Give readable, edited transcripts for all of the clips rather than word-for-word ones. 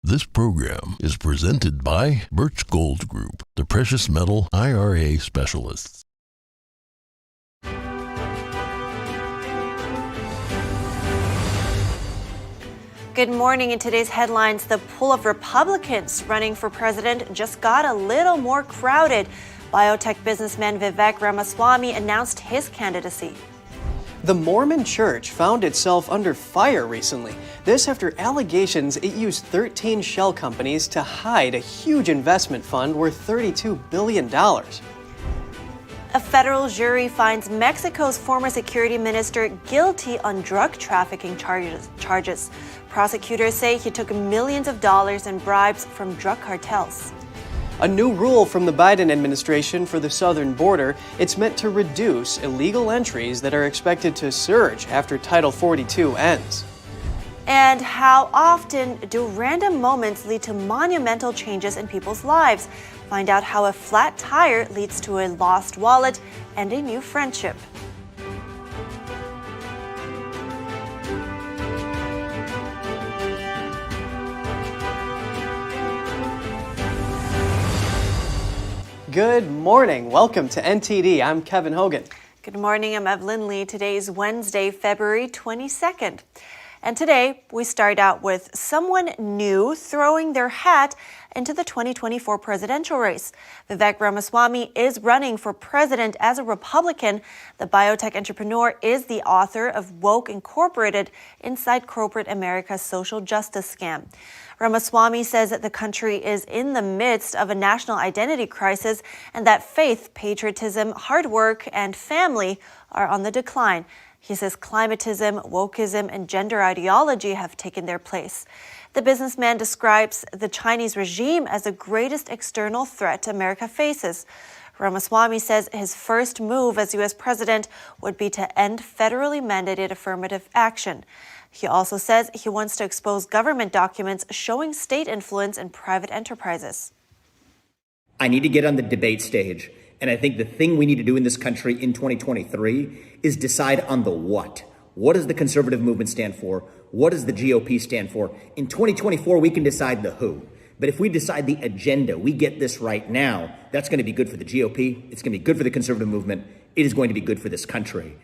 This program is presented by Birch Gold Group, the precious metal IRA specialists. Good morning. In today's headlines, the pool of Republicans running for president just got a little more crowded. Biotech businessman Vivek Ramaswamy announced his candidacy. The Mormon Church found itself under fire recently. This after allegations it used 13 shell companies to hide a huge investment fund worth $32 billion. A federal jury finds Mexico's former security minister guilty on drug trafficking charges. Prosecutors say he took millions of dollars in bribes from drug cartels. A new rule from the Biden administration for the southern border. It's meant to reduce illegal entries that are expected to surge after Title 42 ends. And how often do random moments lead to monumental changes in people's lives? Find out how a flat tire leads to a lost wallet and a new friendship. Good morning. Welcome to NTD. I'm Kevin Hogan. Good morning. I'm Evelyn Lee. Today is Wednesday, February 22nd. And today, we start out with someone new throwing their hat into the 2024 presidential race. Vivek Ramaswamy is running for president as a Republican. The biotech entrepreneur is the author of Woke Incorporated, Inside Corporate America's Social Justice Scam. Ramaswamy says that the country is in the midst of a national identity crisis and that faith, patriotism, hard work, and family are on the decline. He says climatism, wokeism, and gender ideology have taken their place. The businessman describes the Chinese regime as the greatest external threat America faces. Ramaswamy says his first move as U.S. president would be to end federally mandated affirmative action. He also says he wants to expose government documents showing state influence in private enterprises. I need to get on the debate stage. And I think the thing we need to do in this country in 2023 is decide on the what. What does the conservative movement stand for? What does the GOP stand for? In 2024, we can decide the who. But if we decide the agenda, we get this right now, that's going to be good for the GOP. It's going to be good for the conservative movement. It is going to be good for this country.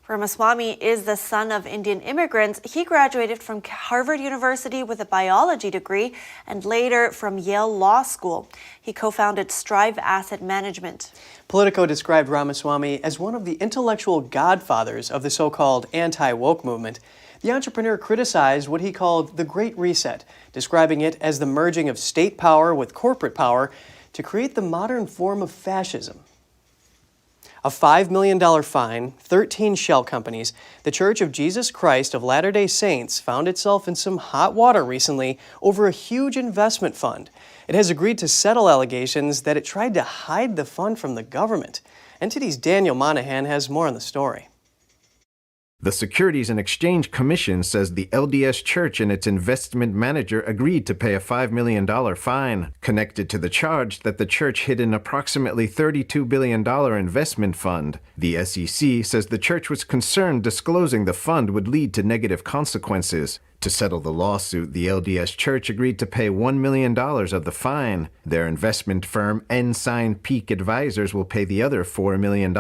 Ramaswamy is the son of Indian immigrants. He graduated from Harvard University with a biology degree and later from Yale Law School. He co-founded Strive Asset Management. Politico described Ramaswamy as one of the intellectual godfathers of the so-called anti-woke movement. The entrepreneur criticized what he called the Great Reset, describing it as the merging of state power with corporate power to create the modern form of fascism. A $5 million fine, 13 shell companies. The Church of Jesus Christ of Latter-day Saints found itself in some hot water recently over a huge investment fund. It has agreed to settle allegations that it tried to hide the fund from the government. NTD's Daniel Monahan has more on the story. The Securities and Exchange Commission says the LDS Church and its investment manager agreed to pay a $5 million fine, connected to the charge that the church hid an approximately $32 billion investment fund. The SEC says the church was concerned disclosing the fund would lead to negative consequences. To settle the lawsuit, the LDS Church agreed to pay $1 million of the fine. Their investment firm, Ensign Peak Advisors, will pay the other $4 million.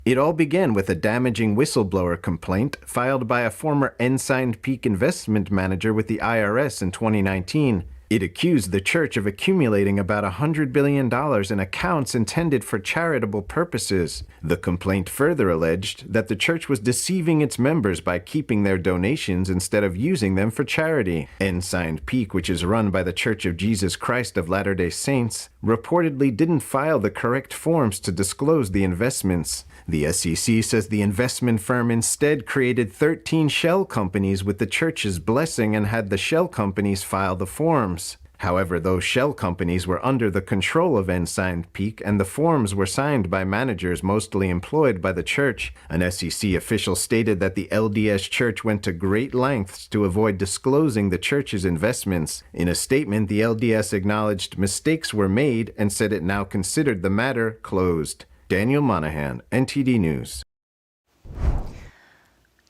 It all began with a damaging whistleblower complaint filed by a former Ensign Peak investment manager with the IRS in 2019. It accused the church of accumulating about $100 billion in accounts intended for charitable purposes. The complaint further alleged that the church was deceiving its members by keeping their donations instead of using them for charity. Ensign Peak, which is run by the Church of Jesus Christ of Latter-day Saints, reportedly didn't file the correct forms to disclose the investments. The SEC says the investment firm instead created 13 shell companies with the church's blessing and had the shell companies file the forms. However, those shell companies were under the control of Ensign Peak, and the forms were signed by managers mostly employed by the church. An SEC official stated that the LDS Church went to great lengths to avoid disclosing the church's investments. In a statement, the LDS acknowledged mistakes were made and said it now considered the matter closed. Daniel Monahan, NTD News.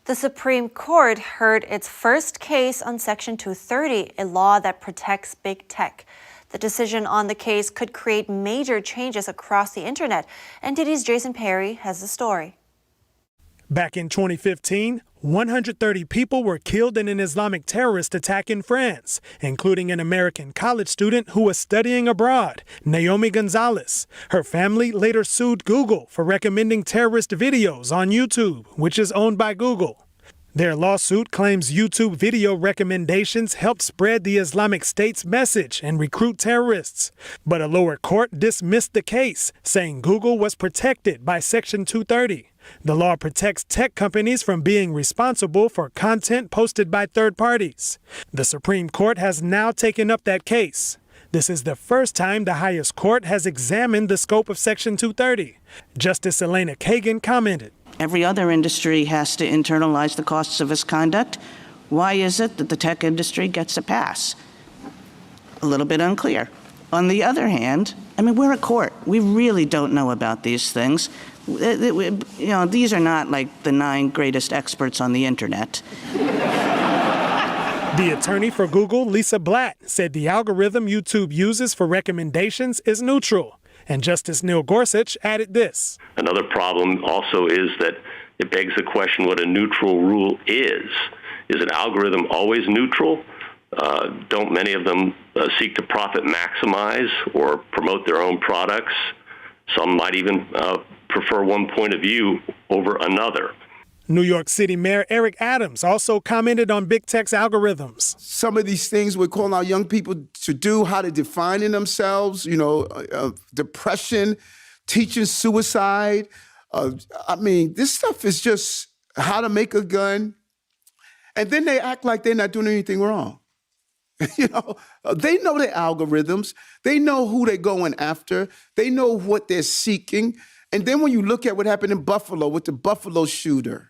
The Supreme Court heard its first case on Section 230, a law that protects big tech. The decision on the case could create major changes across the internet. NTD's Jason Perry has the story. Back in 2015, 130 people were killed in an Islamic terrorist attack in France, including an American college student who was studying abroad, Naomi Gonzalez. Her family later sued Google for recommending terrorist videos on YouTube, which is owned by Google. Their lawsuit claims YouTube video recommendations helped spread the Islamic State's message and recruit terrorists. But a lower court dismissed the case, saying Google was protected by Section 230. The law protects tech companies from being responsible for content posted by third parties. The Supreme Court has now taken up that case. This is the first time the highest court has examined the scope of Section 230. Justice Elena Kagan commented. Every other industry has to internalize the costs of its conduct. Why is it that the tech industry gets a pass? A little bit unclear. On the other hand, we're a court. We really don't know about these things. These are not like the 9 greatest experts on the internet. The attorney for Google, Lisa Blatt, said the algorithm YouTube uses for recommendations is neutral. And Justice Neil Gorsuch added this. Another problem also is that it begs the question what a neutral rule is. Is an algorithm always neutral? Don't many of them seek to profit maximize or promote their own products? Some might even prefer one point of view over another. New York City Mayor Eric Adams also commented on big tech's algorithms. Some of these things we're calling our young people to do, how to define in themselves, depression, teaching suicide. This stuff is just how to make a gun. And then they act like they're not doing anything wrong. They know their algorithms. They know who they're going after. They know what they're seeking. And then when you look at what happened in Buffalo with the Buffalo shooter,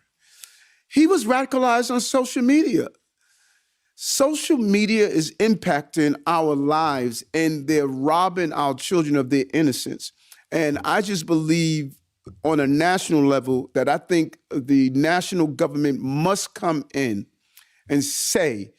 he was radicalized on social media. Social media is impacting our lives, and they're robbing our children of their innocence. And I just believe on a national level that I think the national government must come in and say,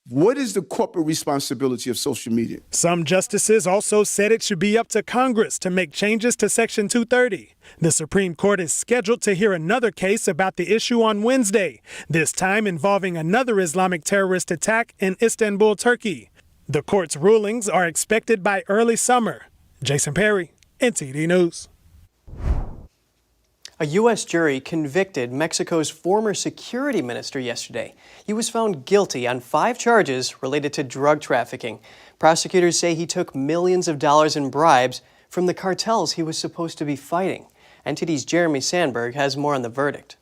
what is the corporate responsibility of social media? Some justices also said it should be up to Congress to make changes to Section 230. The Supreme Court is scheduled to hear another case about the issue on Wednesday, this time involving another Islamic terrorist attack in Istanbul, Turkey. The court's rulings are expected by early summer. Jason Perry, NTD News. A U.S. jury convicted Mexico's former security minister yesterday. He was found guilty on 5 charges related to drug trafficking. Prosecutors say he took millions of dollars in bribes from the cartels he was supposed to be fighting. NTD's Jeremy Sandberg has more on the verdict.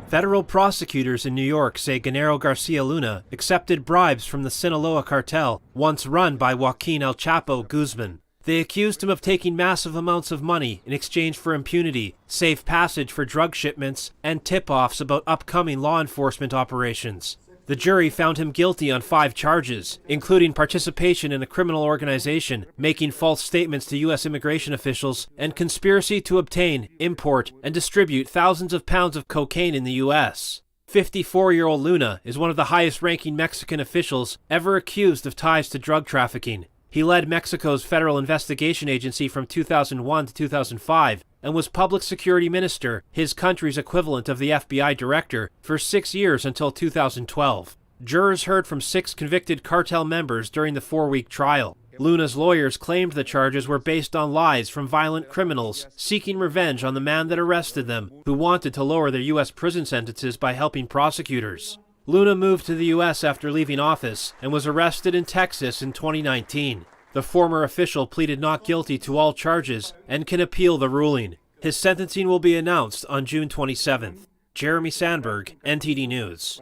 Federal prosecutors in New York say Genaro Garcia Luna accepted bribes from the Sinaloa cartel, once run by Joaquin El Chapo Guzman. They accused him of taking massive amounts of money in exchange for impunity, safe passage for drug shipments, and tip-offs about upcoming law enforcement operations. The jury found him guilty on 5 charges, including participation in a criminal organization, making false statements to U.S. immigration officials, and conspiracy to obtain, import, and distribute thousands of pounds of cocaine in the U.S. 54-year-old Luna is one of the highest-ranking Mexican officials ever accused of ties to drug trafficking. He led Mexico's Federal Investigation Agency from 2001 to 2005 and was Public Security Minister, his country's equivalent of the FBI Director, for 6 years until 2012. Jurors heard from 6 convicted cartel members during the 4-week trial. Luna's lawyers claimed the charges were based on lies from violent criminals seeking revenge on the man that arrested them, who wanted to lower their U.S. prison sentences by helping prosecutors. Luna moved to the U.S. after leaving office and was arrested in Texas in 2019. The former official pleaded not guilty to all charges and can appeal the ruling. His sentencing will be announced on June 27th. Jeremy Sandberg, NTD News.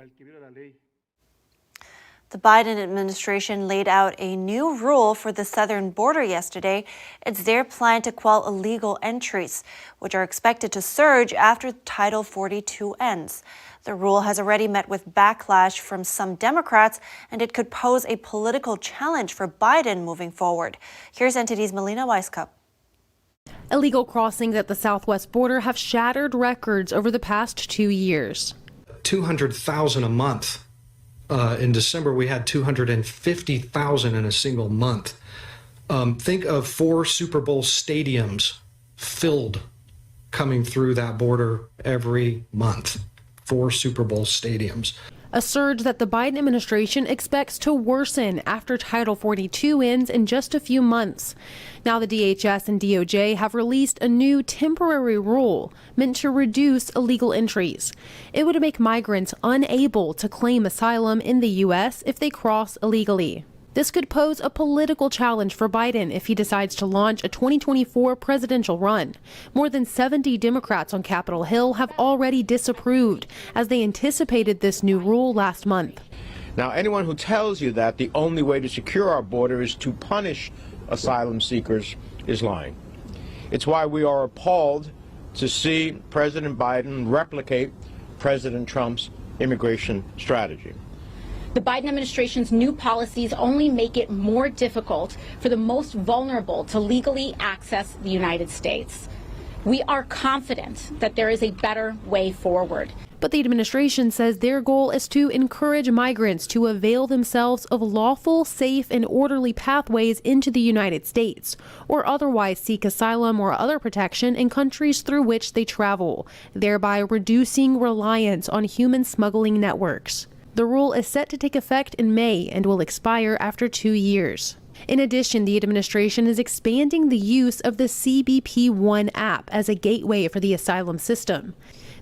The Biden administration laid out a new rule for the southern border yesterday. It's their plan to quell illegal entries, which are expected to surge after Title 42 ends. The rule has already met with backlash from some Democrats, and it could pose a political challenge for Biden moving forward. Here's NTD's Melina Weisskopf. Illegal crossings at the southwest border have shattered records over the past 2 years. 200,000 a month. In December, we had 250,000 in a single month. Think of 4 Super Bowl stadiums filled coming through that border every month. 4 Super Bowl stadiums. A surge that the Biden administration expects to worsen after Title 42 ends in just a few months. Now the DHS and DOJ have released a new temporary rule meant to reduce illegal entries. It would make migrants unable to claim asylum in the U.S. if they cross illegally. This could pose a political challenge for Biden if he decides to launch a 2024 presidential run. More than 70 Democrats on Capitol Hill have already disapproved as they anticipated this new rule last month. Now, anyone who tells you that the only way to secure our border is to punish asylum seekers is lying. It's why we are appalled to see President Biden replicate President Trump's immigration strategy. The Biden administration's new policies only make it more difficult for the most vulnerable to legally access the United States. We are confident that there is a better way forward. But the administration says their goal is to encourage migrants to avail themselves of lawful, safe, and orderly pathways into the United States, or otherwise seek asylum or other protection in countries through which they travel, thereby reducing reliance on human smuggling networks. The rule is set to take effect in May and will expire after 2 years. In addition, the administration is expanding the use of the CBP One app as a gateway for the asylum system.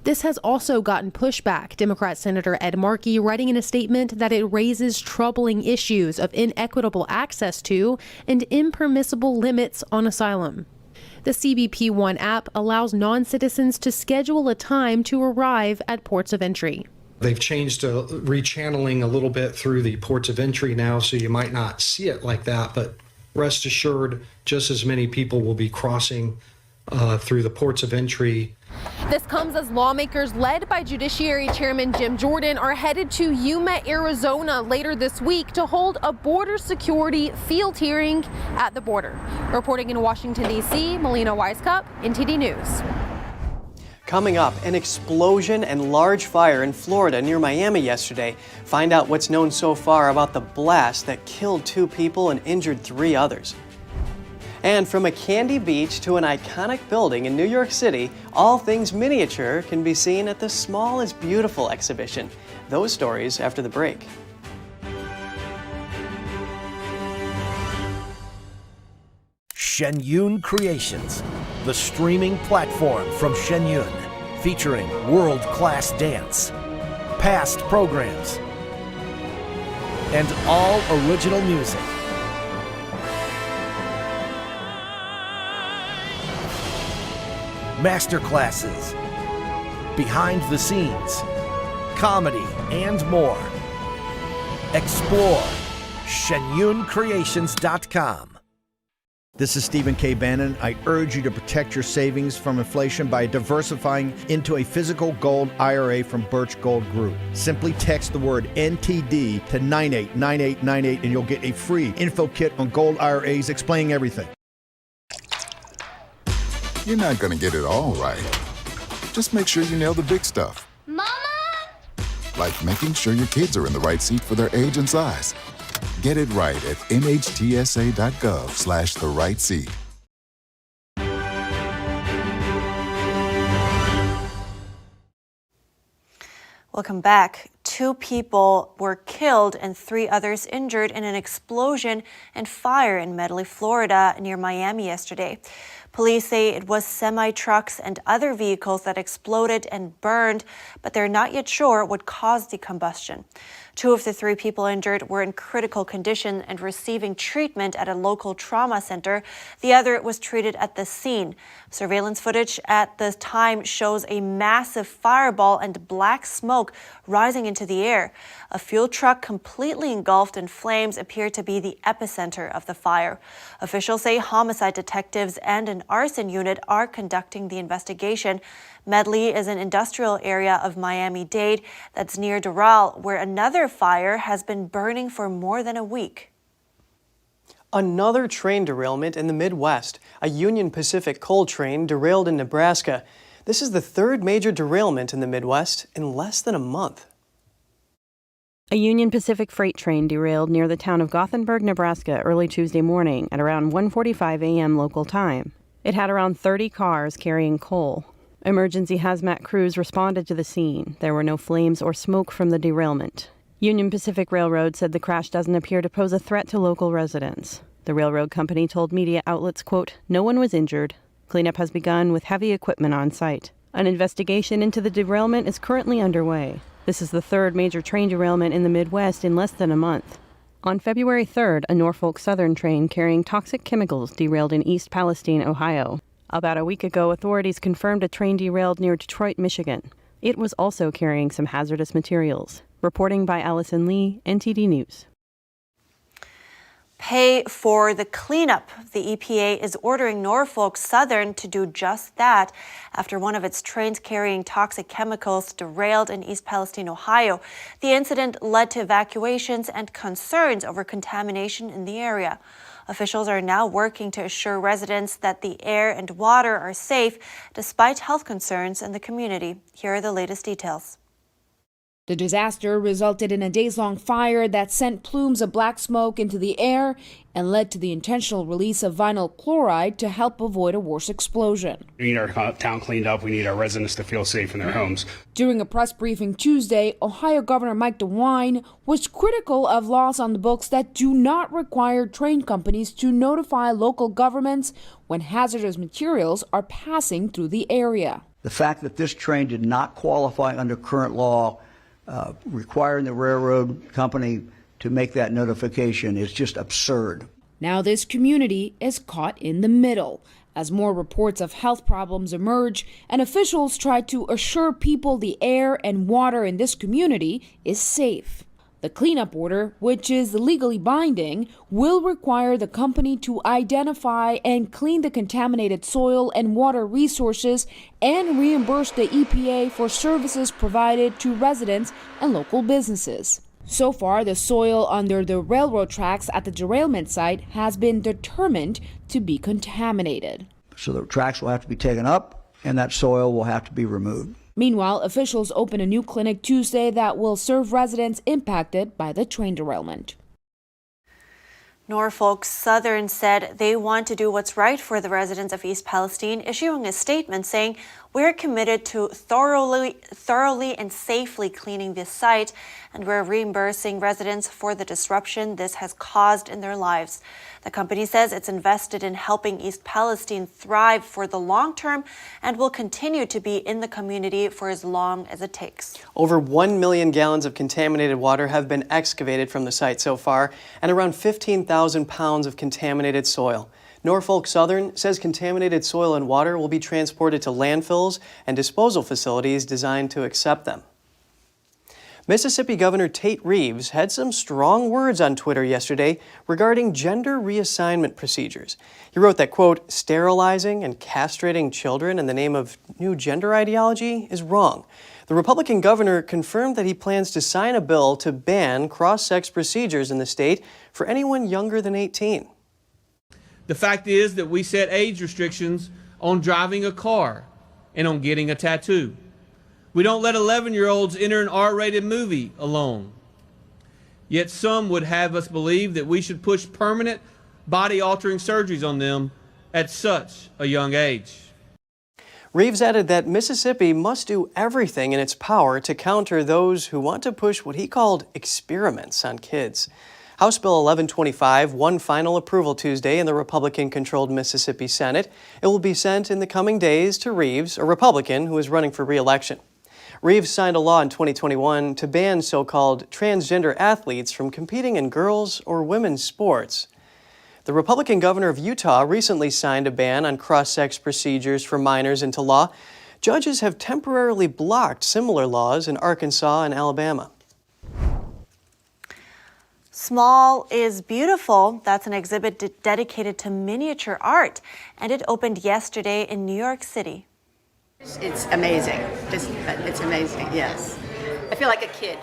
This has also gotten pushback, Democrat Senator Ed Markey writing in a statement that it raises troubling issues of inequitable access to and impermissible limits on asylum. The CBP One app allows non-citizens to schedule a time to arrive at ports of entry. They've changed rechanneling a little bit through the ports of entry now, so you might not see it like that, but rest assured, just as many people will be crossing through the ports of entry. This comes as lawmakers led by Judiciary Chairman Jim Jordan are headed to Yuma, Arizona later this week to hold a border security field hearing at the border. Reporting in Washington, D.C., Melina Weiskup, NTD News. Coming up, an explosion and large fire in Florida near Miami yesterday. Find out what's known so far about the blast that killed 2 people and injured 3 others. And from a candy beach to an iconic building in New York City, all things miniature can be seen at the Small is Beautiful exhibition. Those stories after the break. Shenyun Creations, the streaming platform from Shenyun, featuring world-class dance, past programs, and all original music. Masterclasses, behind the scenes, comedy, and more. Explore ShenyunCreations.com. This is Stephen K. Bannon. I urge you to protect your savings from inflation by diversifying into a physical gold IRA from Birch Gold Group. Simply text the word NTD to 989898 and you'll get a free info kit on gold IRAs explaining everything. You're not going to get it all right. Just make sure you nail the big stuff. Mama! Like making sure your kids are in the right seat for their age and size. Get it right at nhtsa.gov/the-right-seat. Welcome back. 2 people were killed and 3 others injured in an explosion and fire in Medley, Florida, near Miami yesterday. Police say it was semi-trucks and other vehicles that exploded and burned, but they're not yet sure what caused the combustion. 2 of the 3 people injured were in critical condition and receiving treatment at a local trauma center. The other was treated at the scene. Surveillance footage at the time shows a massive fireball and black smoke rising into the air. A fuel truck completely engulfed in flames appeared to be the epicenter of the fire. Officials say homicide detectives and an arson unit are conducting the investigation. Medley is an industrial area of Miami-Dade that's near Derails, where another fire has been burning for more than a week. Another train derailment in the Midwest. A Union Pacific coal train derailed in Nebraska. This is the third major derailment in the Midwest in less than a month. A Union Pacific freight train derailed near the town of Gothenburg, Nebraska, early Tuesday morning at around 1:45 a.m. local time. It had around 30 cars carrying coal. Emergency hazmat crews responded to the scene. There were no flames or smoke from the derailment. Union Pacific Railroad said the crash doesn't appear to pose a threat to local residents. The railroad company told media outlets, quote, "No one was injured. Cleanup has begun with heavy equipment on site. An investigation into the derailment is currently underway. This is the third major train derailment in the Midwest in less than a month. On February 3rd, a Norfolk Southern train carrying toxic chemicals derailed in East Palestine, Ohio. About a week ago, authorities confirmed a train derailed near Detroit, Michigan. It was also carrying some hazardous materials. Reporting by Allison Lee, NTD News. Pay for the cleanup. The EPA is ordering Norfolk Southern to do just that after one of its trains carrying toxic chemicals derailed in East Palestine, Ohio. The incident led to evacuations and concerns over contamination in the area. Officials are now working to assure residents that the air and water are safe despite health concerns in the community. Here are the latest details. The disaster resulted in a days-long fire that sent plumes of black smoke into the air and led to the intentional release of vinyl chloride to help avoid a worse explosion. We need our town cleaned up. We need our residents to feel safe in their homes. During a press briefing Tuesday, Ohio Governor Mike DeWine was critical of laws on the books that do not require train companies to notify local governments when hazardous materials are passing through the area. The fact that this train did not qualify under current law requiring the railroad company to make that notification is just absurd. Now this community is caught in the middle as more reports of health problems emerge and officials try to assure people the air and water in this community is safe. The cleanup order, which is legally binding, will require the company to identify and clean the contaminated soil and water resources and reimburse the EPA for services provided to residents and local businesses. So far, the soil under the railroad tracks at the derailment site has been determined to be contaminated. So the tracks will have to be taken up and that soil will have to be removed. Meanwhile, officials open a new clinic Tuesday that will serve residents impacted by the train derailment. Norfolk Southern said they want to do what's right for the residents of East Palestine, issuing a statement saying, "We're committed to thoroughly and safely cleaning this site, and we're reimbursing residents for the disruption this has caused in their lives." The company says it's invested in helping East Palestine thrive for the long term and will continue to be in the community for as long as it takes. Over 1 million gallons of contaminated water have been excavated from the site so far, and around 15,000 pounds of contaminated soil. Norfolk Southern says contaminated soil and water will be transported to landfills and disposal facilities designed to accept them. Mississippi Governor Tate Reeves had some strong words on Twitter yesterday regarding gender reassignment procedures. He wrote that, quote, "sterilizing and castrating children in the name of new gender ideology is wrong." The Republican governor confirmed that he plans to sign a bill to ban cross-sex procedures in the state for anyone younger than 18. The fact is that we set age restrictions on driving a car and on getting a tattoo. We don't let 11-year-olds enter an R-rated movie alone. Yet some would have us believe that we should push permanent body-altering surgeries on them at such a young age. Reeves added that Mississippi must do everything in its power to counter those who want to push what he called experiments on kids. House Bill 1125 won final approval Tuesday in the Republican-controlled Mississippi Senate. It will be sent in the coming days to Reeves, a Republican who is running for re-election. Reeves signed a law in 2021 to ban so-called transgender athletes from competing in girls' or women's sports. The Republican governor of Utah recently signed a ban on cross-sex procedures for minors into law. Judges have temporarily blocked similar laws in Arkansas and Alabama. Small is Beautiful. That's an exhibit dedicated to miniature art, and it opened yesterday in New York City. It's amazing. It's amazing, yes. I feel like a kid.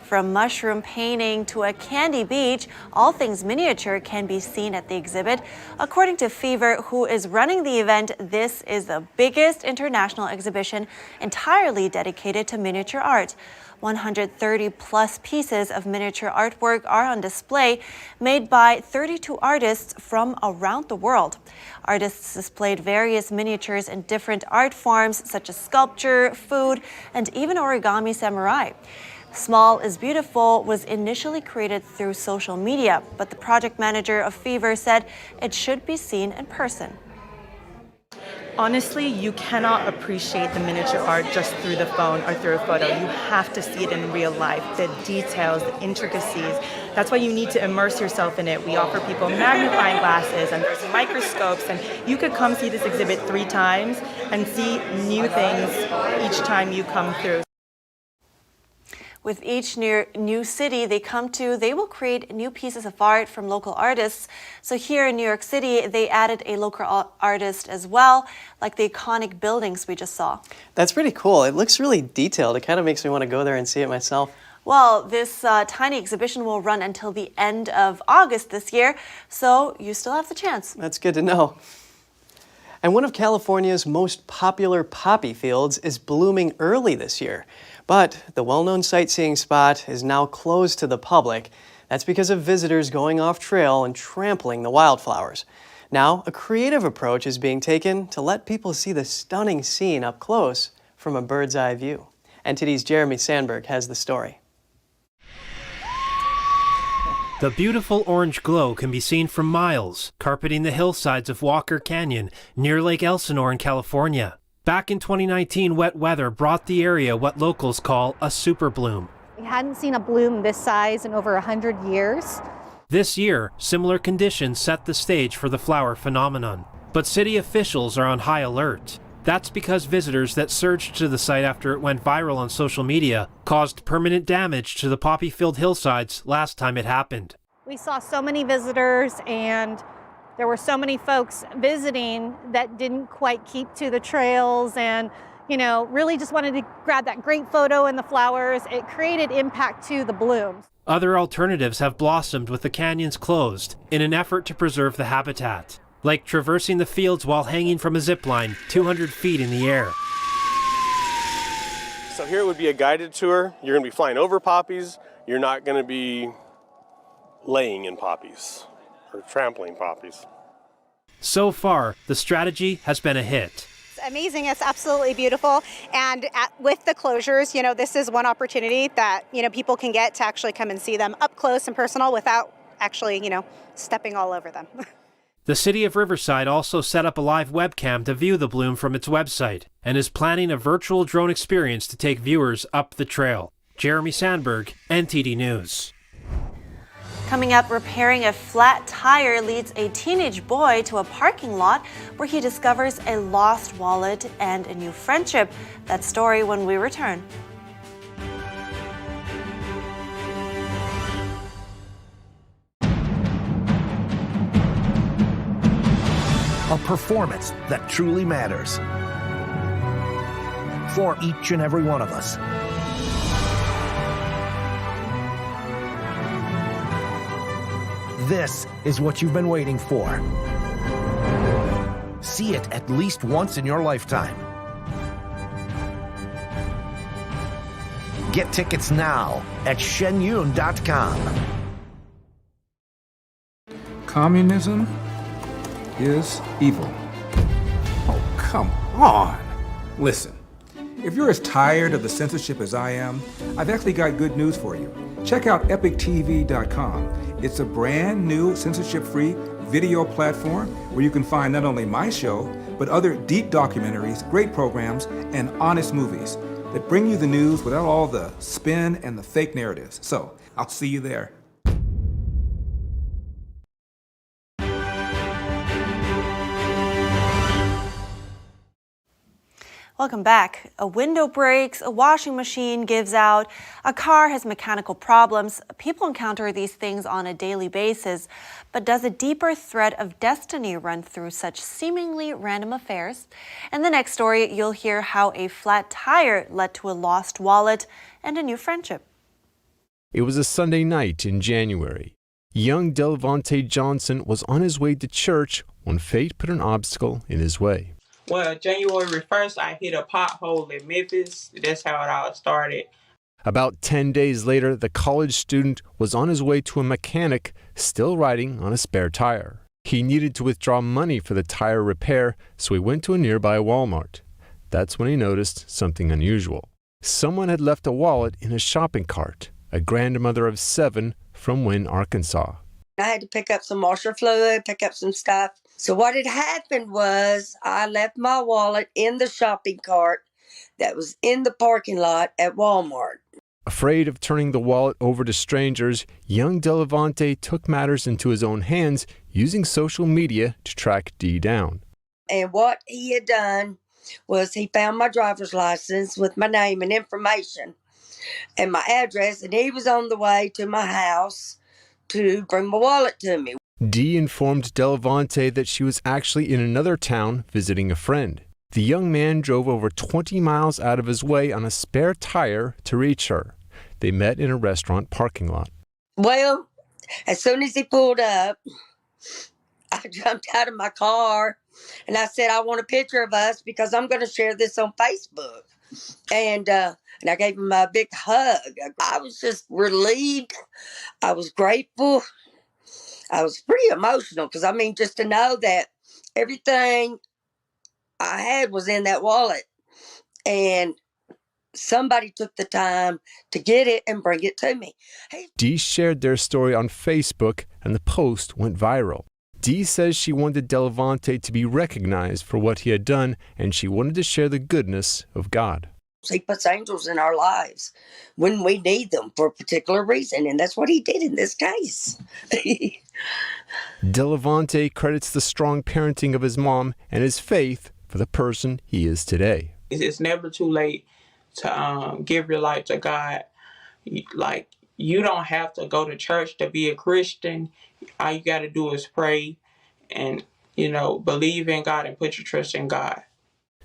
From mushroom painting to a candy beach, all things miniature can be seen at the exhibit. According to Fever, who is running the event, this is the biggest international exhibition entirely dedicated to miniature art. 130 plus pieces of miniature artwork are on display, made by 32 artists from around the world. Artists displayed various miniatures in different art forms such as sculpture, food, and even origami samurai. Small is Beautiful was initially created through social media, but the project manager of Fever said it should be seen in person. Honestly, you cannot appreciate the miniature art just through the phone or through a photo. You have to see it in real life, the details, the intricacies. That's why you need to immerse yourself in it. We offer people magnifying glasses and there's microscopes, and you could come see this exhibit 3 times and see new things each time you come through. With each new city they come to, they will create new pieces of art from local artists. So here in New York City, they added a local artist as well, like the iconic buildings we just saw. That's pretty cool. It looks really detailed. It kind of makes me want to go there and see it myself. Well, this tiny exhibition will run until the end of August this year, so you still have the chance. That's good to know. And one of California's most popular poppy fields is blooming early this year. But the well-known sightseeing spot is now closed to the public. That's because of visitors going off trail and trampling the wildflowers. Now, a creative approach is being taken to let people see the stunning scene up close from a bird's eye view. NTD's Jeremy Sandberg has the story. The beautiful orange glow can be seen from miles, carpeting the hillsides of Walker Canyon near Lake Elsinore in California. Back in 2019, wet weather brought the area what locals call a super bloom. We hadn't seen a bloom this size in over 100 years. This year, similar conditions set the stage for the flower phenomenon. But city officials are on high alert. That's because visitors that surged to the site after it went viral on social media caused permanent damage to the poppy-filled hillsides last time it happened. We saw so many visitors, and there were so many folks visiting that didn't quite keep to the trails and, really just wanted to grab that great photo in the flowers. It created impact to the blooms. Other alternatives have blossomed with the canyons closed in an effort to preserve the habitat, like traversing the fields while hanging from a zip line 200 feet in the air. So here would be a guided tour. You're going to be flying over poppies. You're not going to be laying in poppies or trampling poppies. So far, the strategy has been a hit. It's amazing. It's absolutely beautiful. And with the closures, this is one opportunity that, people can get to actually come and see them up close and personal without actually, stepping all over them. The city of Riverside also set up a live webcam to view the bloom from its website and is planning a virtual drone experience to take viewers up the trail. Jeremy Sandberg, NTD News. Coming up, repairing a flat tire leads a teenage boy to a parking lot where he discovers a lost wallet and a new friendship. That story when we return. A performance that truly matters for each and every one of us. This is what you've been waiting for. See it at least once in your lifetime. Get tickets now at shenyun.com. Communism is evil. Oh, come on. Listen, if you're as tired of the censorship as I am, I've actually got good news for you. Check out epictv.com. It's a brand new censorship-free video platform where you can find not only my show, but other deep documentaries, great programs, and honest movies that bring you the news without all the spin and the fake narratives. So, I'll see you there. Welcome back. A window breaks, a washing machine gives out, a car has mechanical problems. People encounter these things on a daily basis. But does a deeper thread of destiny run through such seemingly random affairs? In the next story, you'll hear how a flat tire led to a lost wallet and a new friendship. It was a Sunday night in January. Young Delvante Johnson was on his way to church when fate put an obstacle in his way. Well, January 1st, I hit a pothole in Memphis. That's how it all started. About 10 days later, the college student was on his way to a mechanic, still riding on a spare tire. He needed to withdraw money for the tire repair, so he went to a nearby Walmart. That's when he noticed something unusual. Someone had left a wallet in a shopping cart, a grandmother of 7 from Wynne, Arkansas. I had to pick up some washer fluid, pick up some stuff. So what had happened was I left my wallet in the shopping cart that was in the parking lot at Walmart. Afraid of turning the wallet over to strangers, young Delvante took matters into his own hands, using social media to track Dee down. And what he had done was he found my driver's license with my name and information and my address, and he was on the way to my house to bring my wallet to me. Dee informed Delvante that she was actually in another town visiting a friend. The young man drove over 20 miles out of his way on a spare tire to reach her. They met in a restaurant parking lot. Well, as soon as he pulled up, I jumped out of my car and I said, I want a picture of us because I'm going to share this on Facebook. And I gave him a big hug. I was just relieved. I was grateful. I was pretty emotional because, I mean, just to know that everything I had was in that wallet. And somebody took the time to get it and bring it to me. Dee shared their story on Facebook, and the post went viral. Dee says she wanted Delvante to be recognized for what he had done, and she wanted to share the goodness of God. He puts angels in our lives when we need them for a particular reason, and that's what he did in this case. Delvante credits the strong parenting of his mom and his faith for the person he is today. It's never too late to give your life to God. Like, you don't have to go to church to be a Christian. All you got to do is pray and, believe in God and put your trust in God.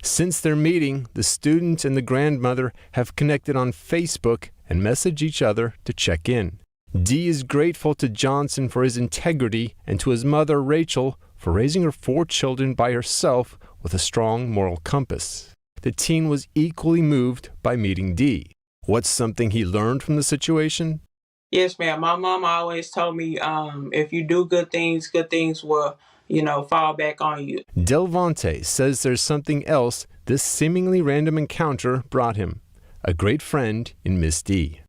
Since their meeting, the student and the grandmother have connected on Facebook and message each other to check in. Dee is grateful to Johnson for his integrity and to his mother, Rachel, for raising her 4 children by herself with a strong moral compass. The teen was equally moved by meeting Dee. What's something he learned from the situation? Yes, ma'am. My mom always told me, if you do good things will, fall back on you. Delvante says there's something else this seemingly random encounter brought him. A great friend in Miss Dee.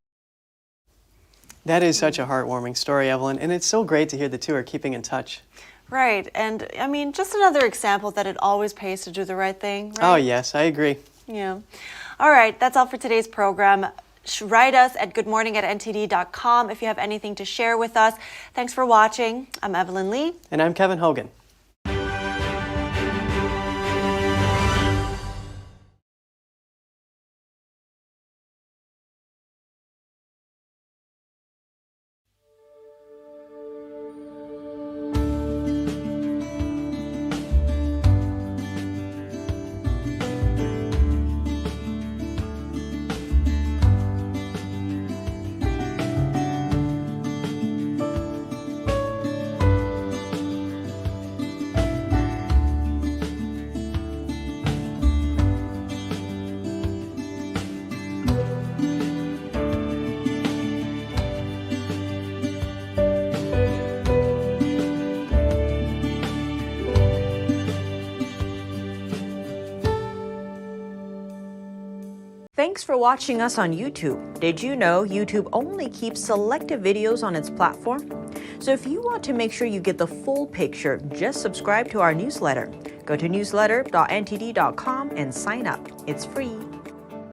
That is such a heartwarming story, Evelyn, and it's so great to hear the two are keeping in touch. Right, and I mean, just another example that it always pays to do the right thing, right? Oh, yes, I agree. Yeah. All right, that's all for today's program. Write us at goodmorning@ntd.com if you have anything to share with us. Thanks for watching. I'm Evelyn Lee. And I'm Kevin Hogan. Thanks for watching us on YouTube. Did you know YouTube only keeps selective videos on its platform? So if you want to make sure you get the full picture, just subscribe to our newsletter. Go to newsletter.ntd.com and sign up. It's free.